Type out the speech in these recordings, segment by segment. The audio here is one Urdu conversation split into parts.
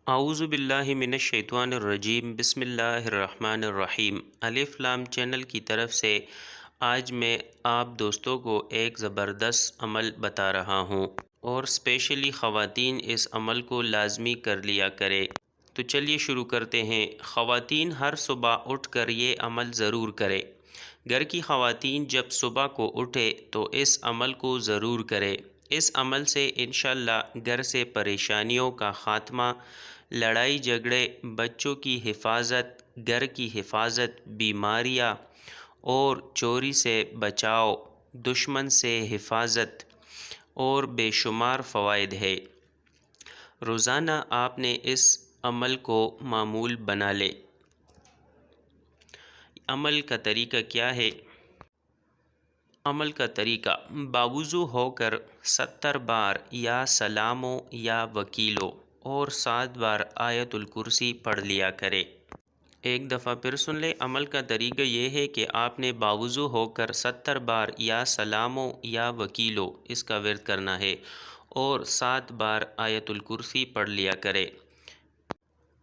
اعوذ باللہ من الشیطان الرجیم، بسم اللہ الرحمن الرحیم۔ الف لام چینل کی طرف سے آج میں آپ دوستوں کو ایک زبردست عمل بتا رہا ہوں اور اسپیشلی خواتین اس عمل کو لازمی کر لیا کرے۔ تو چلیے شروع کرتے ہیں۔ خواتین ہر صبح اٹھ کر یہ عمل ضرور کرے۔ گھر کی خواتین جب صبح کو اٹھے تو اس عمل کو ضرور کرے۔ اس عمل سے انشاءاللہ گھر سے پریشانیوں کا خاتمہ، لڑائی جھگڑے، بچوں کی حفاظت، گھر کی حفاظت، بیماریاں اور چوری سے بچاؤ، دشمن سے حفاظت اور بے شمار فوائد ہے۔ روزانہ آپ نے اس عمل کو معمول بنا لے۔ عمل کا طریقہ کیا ہے؟ عمل کا طریقہ: باوضو ہو کر 70 بار یا سلامو یا وکیلو اور 7 بار آیت الکرسی پڑھ لیا کرے۔ ایک دفعہ پھر سن لے۔ عمل کا طریقہ یہ ہے کہ آپ نے باوضو ہو کر 70 بار یا سلامو یا وکیلو اس کا ورد کرنا ہے اور 7 بار آیت الکرسی پڑھ لیا کرے۔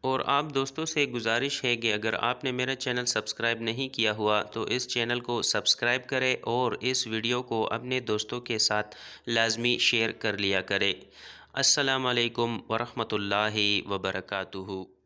اور آپ دوستوں سے گزارش ہے کہ اگر آپ نے میرا چینل سبسکرائب نہیں کیا ہوا تو اس چینل کو سبسکرائب کرے اور اس ویڈیو کو اپنے دوستوں کے ساتھ لازمی شیئر کر لیا کرے۔ السلام علیکم ورحمۃ اللہ وبرکاتہ۔